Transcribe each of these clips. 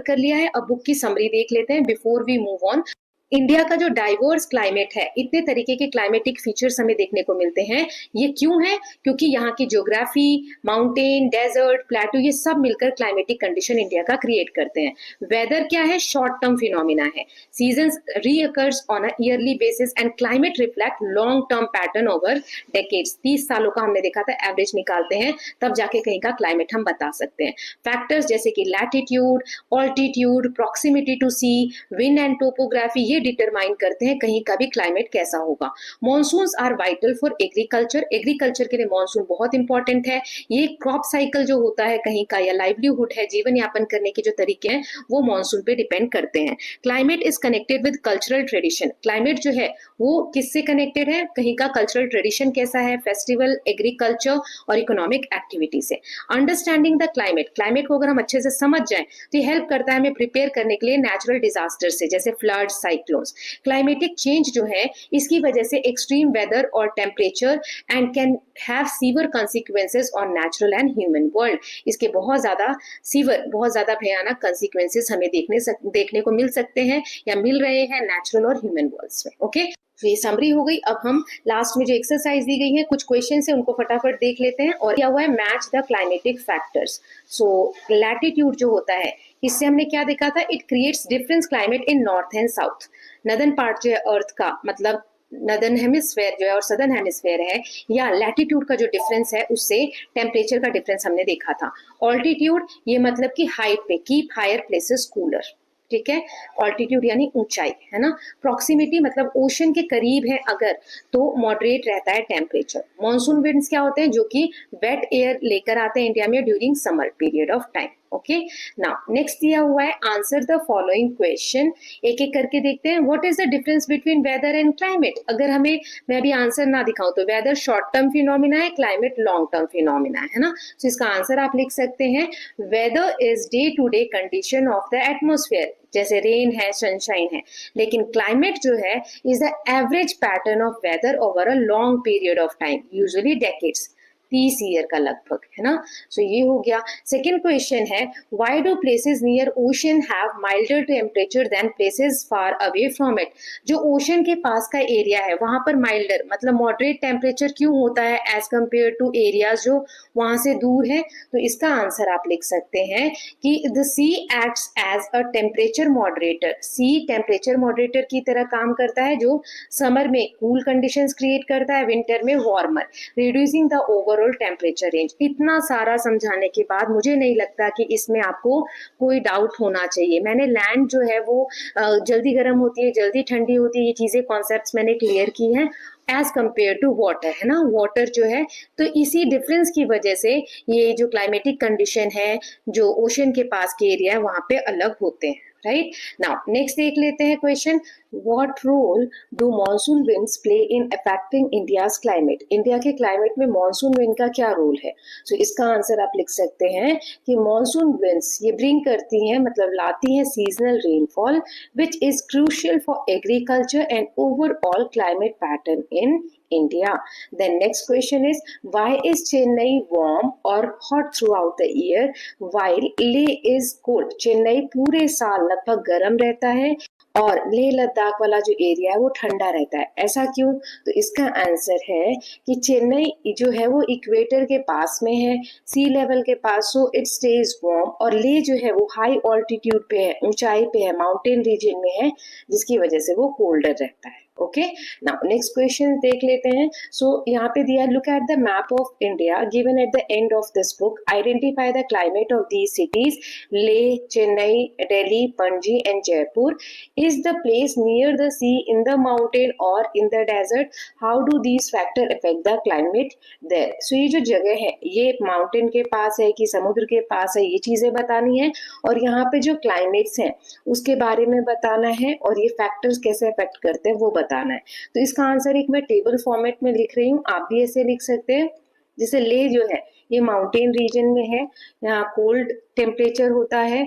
कर लिया है, अब बुक की समरी देख लेते हैं before we move on. India का जो डाइवर्स क्लाइमेट है, इतने तरीके के क्लाइमेटिक फीचर्स हमें देखने को मिलते हैं। ये क्यों है? क्योंकि यहाँ की ज्योग्राफी, माउंटेन, डेजर्ट, प्लेटू, ये सब मिलकर क्लाइमेटिक कंडीशन इंडिया का क्रिएट करते हैं। वेदर क्या है? शॉर्ट टर्म फिनोमिना है। Seasons reoccurs on a yearly basis and climate reflect long term pattern over decades. 30 सालों का हमने देखा था एवरेज निकालते हैं, तब जाके कहीं का क्लाइमेट हम बता सकते हैं। फैक्टर्स जैसे कि latitude, altitude, proximity to sea, wind and topography, ये डिटरमाइन करते हैं कहीं का भी क्लाइमेट कैसा होगा। Monsoons are vital for agriculture. Agriculture के लिए मॉनसून बहुत इंपॉर्टेंट है। ये क्रॉप साइकिल जो होता है कहीं का, या लाइवलीहुड है, जीवन यापन करने के जो तरीके हैं, वो मॉनसून पे डिपेंड करते हैं। Climate is connected with cultural tradition. Climate जो है वो किससे कनेक्टेड है? कहीं का कल्चरल ट्रेडिशन कैसा है, फेस्टिवल, एग्रीकल्चर और इकोनॉमिक एक्टिविटी से। अंडरस्टैंडिंग द क्लाइमेट, क्लाइमेट को अगर हम अच्छे से समझ जाएं तो ये हेल्प करता है हमें प्रिपेयर करने के लिए नेचुरल डिजास्टर से, जैसे फ्लड, साइक्लोन्स। क्लाइमेटिक चेंज जो है, इसकी वजह से एक्सट्रीम वेदर और temperature and can have severe consequences on natural and human world. इसके बहुत ज्यादा सीवियर, बहुत ज्यादा भयानक कॉन्सिक्वेंसेस हमें देखने को मिल सकते हैं या मिल रहे हैं नेचुरल और ह्यूमन वर्ल्ड्स में। ओके, तो ये समरी हो गई। अब हम लास्ट में जो एक्सरसाइज दी गई है, कुछ क्वेश्चन है, उनको फटाफट देख लेते हैं। और क्या हुआ है? Match the climatic factors. So latitude जो होता है, इससे हमने क्या देखा था? It creates difference climate in north and south. Northern part जो है अर्थ का, मतलब नदर्न हेमिस्फेयर जो है और सदर्न हेमिस्फेयर है, या लैटिट्यूड का जो डिफरेंस है, उससे टेम्परेचर का डिफरेंस हमने देखा था। ऑल्टीट्यूड, ये मतलब कि हाइट पे, कीप हायर प्लेसेस कूलर, ठीक है। ऑल्टीट्यूड यानी ऊंचाई, है ना। प्रॉक्सिमिटी मतलब ओशन के करीब है अगर, तो मॉडरेट रहता है टेम्परेचर। मॉनसून विंड्स क्या होते हैं? जो कि वेट एयर लेकर आते हैं इंडिया में during summer period of time. Okay, now next दिया हुआ है आंसर द फॉलोइंग क्वेश्चन। एक एक करके देखते हैं। What is the difference between weather and climate? अगर हमें, मैं अभी आंसर ना दिखाऊं तो वेदर शॉर्ट टर्म फिनोमिना है, क्लाइमेट लॉन्ग टर्म फिनोमिना है ना। तो इसका आंसर आप लिख सकते हैं, weather is day to day condition of the atmosphere, जैसे रेन है, सनशाइन है। लेकिन क्लाइमेट जो है is the average pattern of weather over a long period of time, usually decades, 30 year का लगभग, है ना। सो ये हो गया। सेकेंड क्वेश्चन है, why do places near ocean have milder temperature than places far away from it? जो ocean के पास का एरिया है वहां पर माइल्डर मतलब मॉडरेट टेम्परेचर क्यों होता है एज कंपेयर टू एरियाज जो वहां से दूर है? तो इसका आंसर आप लिख सकते हैं कि the sea acts as a temperature moderator. Sea temperature moderator की तरह काम करता है, जो समर में कूल कंडीशंस क्रिएट करता है, विंटर में warmer, reducing the overall temperature range. इतना सारा समझाने के बाद मुझे नहीं लगता कि इसमें आपको कोई डाउट होना चाहिए। मैंने लैंड जो है वो जल्दी गर्म होती है, जल्दी ठंडी होती है, ये चीजें कॉन्सेप्ट्स मैंने क्लियर की हैं एज कंपेयर टू वाटर, है ना। वाटर जो है, तो इसी डिफरेंस की वजह से ये जो क्लाइमेटिक कंडीशन है, जो ओशन के पास के एरिया है, वहां पे अलग होते हैं, राइट। नाउ नेक्स्ट देख लेते हैं question, what role do monsoon winds play in affecting India's climate? India के क्लाइमेट में मॉनसून विंड का क्या रोल है? सो इसका आंसर आप लिख सकते हैं कि मॉनसून विंड्स ये ब्रिंग करती हैं, मतलब लाती हैं seasonal rainfall which is crucial for agriculture and overall climate pattern in India. Then next question is, why is Chennai warm or hot throughout the year while Leh is cold? Chennai पूरे साल लगभग गर्म रहता है और लेह लद्दाख वाला जो एरिया है वो ठंडा रहता है। ऐसा क्यों? तो इसका आंसर है कि चेन्नई जो है वो इक्वेटर के पास में है, सी लेवल के पास, सो इट स्टेज वार्म। और लेह जो है वो हाई ऑल्टीट्यूड पे है, ऊंचाई पे है, माउंटेन रीजन में है, जिसकी वजह से वो कोल्डर रहता है। ओके, नाउ नेक्स्ट क्वेश्चन देख लेते हैं। सो यहाँ पे दिया, look at the map of India given at the end of this book, identify the climate of these cities, Leh, Chennai, Delhi, Panaji and Jaipur. Is the place near the sea, in the mountain or in the desert? How do these factors affect the climate there? So ये जो जगह है, ये mountain के पास है कि समुद्र के पास है, ये चीजें बतानी है। और यहाँ पे जो क्लाइमेट्स हैं उसके बारे में बताना है, और ये फैक्टर्स कैसे अफेक्ट करते हैं वो बताना है। तो इसका आंसर एक मैं टेबल फॉर्मेट में लिख रही हूँ, आप भी ऐसे लिख सकते हैं। जैसे ले जो है ये माउंटेन रीजन में है, यहाँ कोल्ड टेम्परेचर होता है,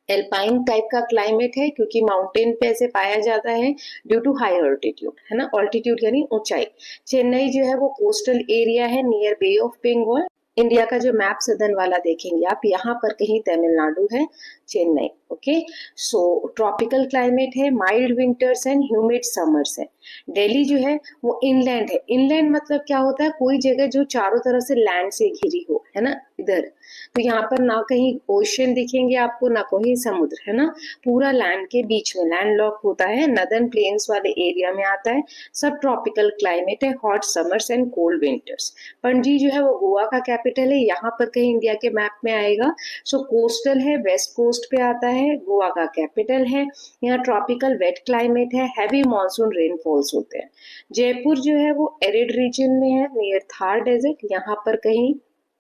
एल्पाइन टाइप का क्लाइमेट है क्योंकि माउंटेन पे ऐसे पाया जाता है ड्यू टू हाई ऑल्टीट्यूड, है ना। ऑल्टीट्यूड यानी ऊंचाई। चेन्नई जो है वो कोस्टल एरिया है near Bay of Bengal, India का जो मैप सदर्न वाला देखेंगे आप, यहाँ पर कहीं तमिलनाडु है, चेन्नई। ओके, सो ट्रॉपिकल क्लाइमेट है, mild winters and humid summers है। दिल्ली जो है वो इनलैंड है। इनलैंड मतलब क्या होता है, कोई जगह जो चारों तरफ से लैंड से घिरी हो, है ना, इधर। तो यहाँ पर ना कहीं ओशन दिखेंगे आपको, ना कहीं समुद्र, है ना, पूरा लैंड के बीच में लैंड लॉक होता है, नदर्न प्लेन्स वाले एरिया में आता है। सब ट्रॉपिकल क्लाइमेट है, hot summers and cold winters. Panaji जो है वो गोवा का कैपिटल है, यहाँ पर कहीं इंडिया के मैप में आएगा। सो कोस्टल है, वेस्ट कोस्ट पे आता है, गोवा का कैपिटल है। यहाँ ट्रॉपिकल वेट क्लाइमेट है, हैवी मानसून रेनफॉल्स होते हैं। जयपुर जो है वो एरिड रीजन में है, नियर थार डेजर्ट, यहाँ पर कहीं,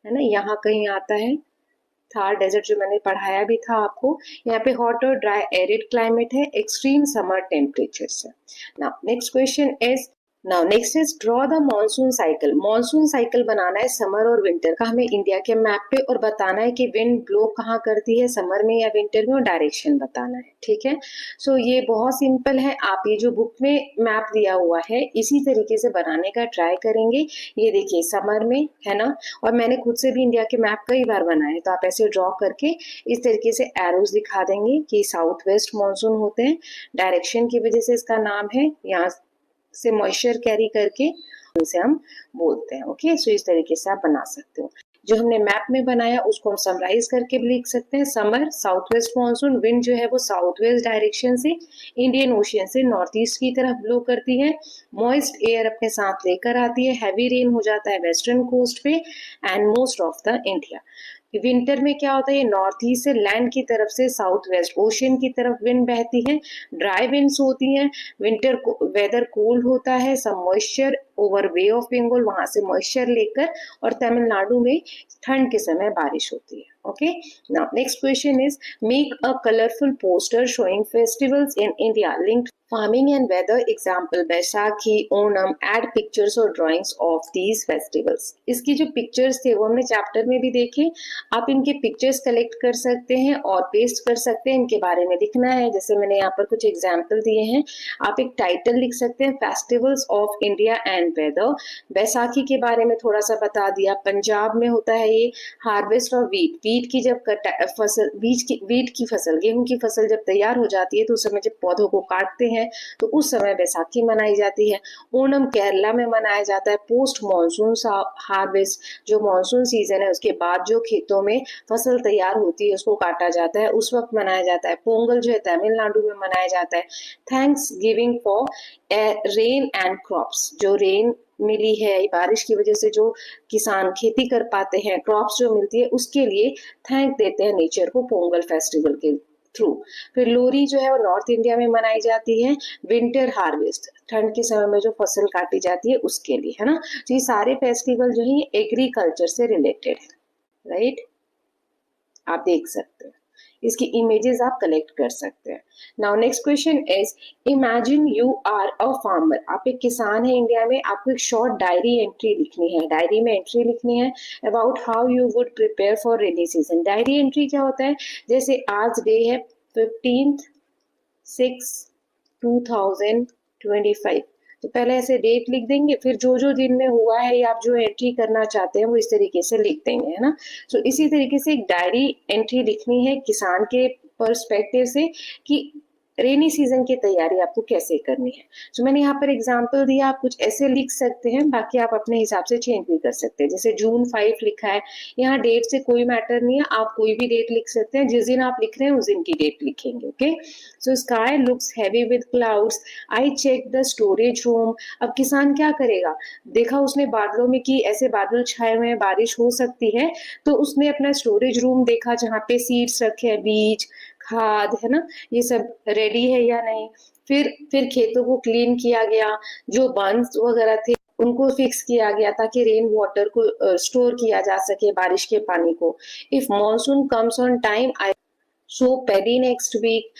है ना, यहाँ कहीं आता है थार डेजर्ट, जो मैंने पढ़ाया भी था आपको। यहाँ पे हॉट और ड्राई एरिड क्लाइमेट है, एक्सट्रीम समर टेम्परेचर्स है। Now next question is, now next is draw the monsoon cycle. Monsoon cycle बनाना है समर और विंटर का हमें इंडिया के मैप पे, और बताना है कि विंड ब्लो कहाँ करती है, समर में या विंटर में, और डायरेक्शन बताना है। ठीक है, सो ये बहुत सिंपल है। आप ये जो बुक में मैप दिया हुआ है इसी तरीके से बनाने का ट्राई करेंगे। ये देखिए समर में, है ना, और मैंने खुद से भी इंडिया के मैप कई बार बनाए हैं, तो आप ऐसे ड्रॉ करके इस तरीके से एरोज दिखा देंगे कि साउथ वेस्ट मानसून होते हैं, डायरेक्शन की वजह से इसका नाम है, यहाँ से मॉइस्चर कैरी करके उसे हम बोलते हैं। ओके, सो इस तरीके से आप बना सकते हो। जो हमने मैप में बनाया उसको हम समराइज करके भी लिख सकते हैं। Summer south west monsoon, wind जो है वो साउथ वेस्ट डायरेक्शन से इंडियन ओशियन से नॉर्थ ईस्ट की तरफ ब्लो करती है, मॉइस्ट एयर अपने साथ लेकर आती है, हैवी रेन हो जाता है वेस्टर्न कोस्ट पे and most of the India. Winter में क्या होता है, ये नॉर्थ ईस्ट से लैंड की तरफ से साउथ वेस्ट ओशियन की तरफ विंड बहती है, ड्राई विंड्स होती हैं, विंटर वेदर कोल्ड होता है, some moisture over Bay of Bengal, वहां से मॉइस्चर लेकर, और तमिलनाडु में ठंड के समय बारिश होती है। Okay, now next question is, make a colorful poster showing festivals in India linked farming and weather, example Baisakhi, Onam, add pictures or drawings of these festivals। इसकी जो पिक्चर्स थे वो हमने चैप्टर में भी देखे, आप इनके पिक्चर्स कलेक्ट कर सकते हैं और पेस्ट कर सकते हैं, इनके बारे में लिखना है। जैसे मैंने यहाँ पर कुछ एग्जाम्पल दिए हैं, आप एक टाइटल लिख सकते हैं, festivals of India and weather. Baisakhi के बारे में थोड़ा सा बता दिया, पंजाब में होता है ये हार्वेस्ट ऑफ वीट, वीट की जब फसल, वीट की फसल, गेहूं की फसल जब तैयार हो जाती है तो उस समय जब पौधों को काटते हैं तो उस समय बैसाखी मनाई जाती है। ओणम केरला में मनाया जाता है, पोस्ट मानसून हार्वेस्ट, जो मानसून सीजन है उसके बाद जो खेतों में फसल तैयार होती है उसको काटा जाता है, उस वक्त मनाया जाता है। पोंगल जो है तमिलनाडु में मनाया जाता है। Thanks giving for rain and crops, जो रेन मिली है, बारिश की वजह से जो किसान खेती कर पाते हैं, क्रॉप्स जो मिलती है, उसके लिए थैंक देते हैं नेचर को पोंगल फेस्टिवल के थ्रू। फिर लोहरी जो है वो नॉर्थ इंडिया में मनाई जाती है, विंटर हार्वेस्ट, ठंड के समय में जो फसल काटी जाती है उसके लिए, है ना। तो ये सारे फेस्टिवल जो है एग्रीकल्चर से रिलेटेड है, राइट, आप देख सकते हैं। इसकी इमेजेस आप कलेक्ट कर सकते हैं। Now next question is, imagine you are a farmer, आप एक किसान है इंडिया में, आपको एक शॉर्ट डायरी एंट्री लिखनी है, डायरी में एंट्री लिखनी है about how you would prepare for rainy season. Diary entry क्या होता है, जैसे आज डे है 15/6/2025, तो पहले ऐसे डेट लिख देंगे, फिर जो जो दिन में हुआ है या आप जो एंट्री करना चाहते हैं वो इस तरीके से लिख देंगे, है ना। सो इसी तरीके से एक डायरी एंट्री लिखनी है किसान के पर्सपेक्टिव से कि रेनी सीजन की तैयारी आपको कैसे करनी है। तो मैंने यहाँ पर एग्जांपल दिया, आप कुछ ऐसे लिख सकते हैं, बाकी आप अपने हिसाब से चेंज भी कर सकते हैं। जैसे जून 5 लिखा है, यहाँ डेट से कोई मैटर नहीं है, आप कोई भी डेट लिख सकते हैं, जिस दिन आप लिख रहे हैं उस दिन की डेट लिखेंगे। Okay, so sky looks heavy with clouds, I check the storage room. अब किसान क्या करेगा, देखा उसने बादलों में कि ऐसे बादल छाए हुए हैं, बारिश हो सकती है, तो उसने अपना स्टोरेज रूम देखा जहाँ पे सीड्स रखे हैं, बीज, खाद, है ना, ये सब रेडी है या नहीं। फिर खेतों को क्लीन किया गया, जो बंस वगैरह थे उनको फिक्स किया गया ताकि रेन वाटर को स्टोर किया जा सके, बारिश के पानी को। If monsoon comes on time, I sow paddy next week,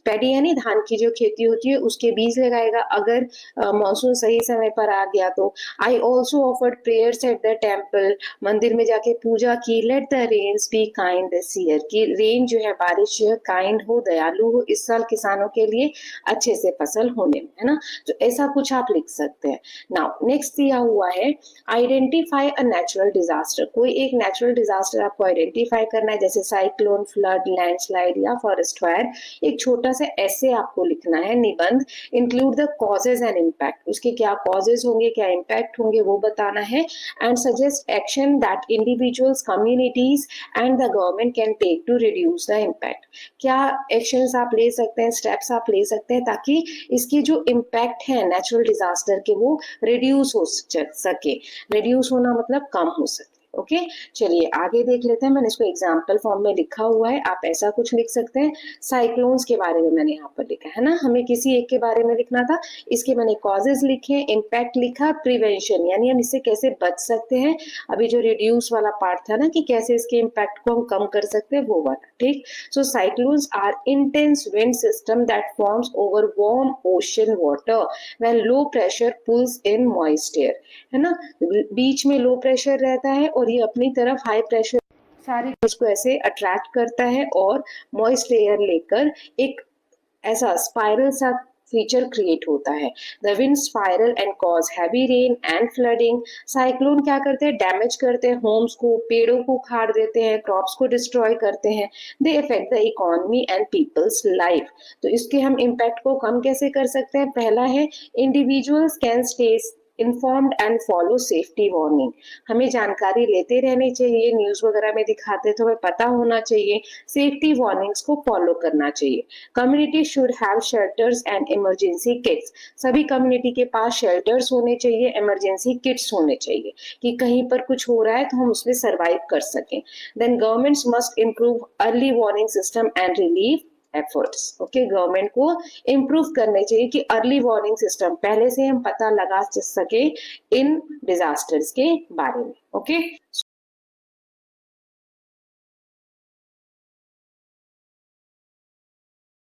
paddy यानी धान की जो खेती होती है उसके बीज लगाएगा अगर मानसून सही समय पर आ गया तो। I also offered prayers at the temple, मंदिर में जाके पूजा की। Let the rains be kind this year, कि रेन जो है बारिश जो है काइंड हो, दयालु हो इस साल किसानों के लिए, अच्छे से फसल होने में, है ना। तो ऐसा कुछ आप लिख सकते हैं। नाउ नेक्स्ट दिया हुआ है आइडेंटिफाई अ नेचुरल डिजास्टर, कोई एक नेचुरल डिजास्टर आपको आइडेंटिफाई करना है, जैसे साइक्लोन, फ्लड, लैंडस्लाइड या फॉरेस्ट फायर। एक छोटा सा ऐसे आपको लिखना है निबंध, include the causes and impact, उसके क्या कॉजेज होंगे, क्या इम्पैक्ट होंगे वो बताना है। And suggest action that individuals, communities and the government can take to reduce the impact, क्या एक्शंस आप ले सकते हैं, स्टेप्स आप ले सकते हैं ताकि इसके जो इम्पैक्ट है नेचुरल डिजास्टर के वो रिड्यूस हो सके। रिड्यूस होना मतलब कम हो सके। ओके चलिए आगे देख लेते हैं। मैंने इसको एग्जाम्पल फॉर्म में लिखा हुआ है, आप ऐसा कुछ लिख सकते हैं। साइक्लोन्स के बारे में मैंने यहाँ पर लिखा है ना, हमें किसी एक के बारे में लिखना था, इसके मैंने कॉजेज लिखे, इम्पैक्ट लिखा, प्रिवेंशन यानी हम इससे कैसे बच सकते हैं, अभी जो रिड्यूस वाला पार्ट था ना कि कैसे इसके इम्पैक्ट को हम कम कर सकते हैं वो वाला। ठीक, so cyclones are intense wind system that forms over warm ocean water when low pressure pulls in moist air, है ना। बीच में लो प्रेशर रहता है और ये अपनी तरफ हाई प्रेशर सारे उसको ऐसे अट्रैक्ट करता है और मॉइस्ट एयर लेकर एक ऐसा स्पाइरल सा फीचर क्रिएट होता है। The wind spiral and cause heavy rain and flooding. Cyclone क्या करते हैं, डैमेज करते हैं होम्स को, पेड़ों को उखाड़ देते हैं, क्रॉप्स को डिस्ट्रॉय करते हैं। They affect the economy and people's life. तो इसके हम इम्पैक्ट को कम कैसे कर सकते हैं, पहला है individuals can stay informed and follow safety warning, हमें जानकारी लेते रहनी चाहिए, न्यूज वगैरह में दिखाते तो हमें पता होना चाहिए, सेफ्टी वार्निंग्स को फॉलो करना चाहिए। Community should have shelters and emergency kits, सभी कम्युनिटी के पास शेल्टर्स होने चाहिए, इमरजेंसी किट्स होने चाहिए कि कहीं पर कुछ हो रहा है तो हम उसमें सर्वाइव कर सकें। Then governments must improve early warning system and relief efforts. Okay, government को इम्प्रूव करने चाहिए कि अर्ली वार्निंग सिस्टम पहले से हम पता लगा सके इन डिजास्टर्स के बारे में। ओके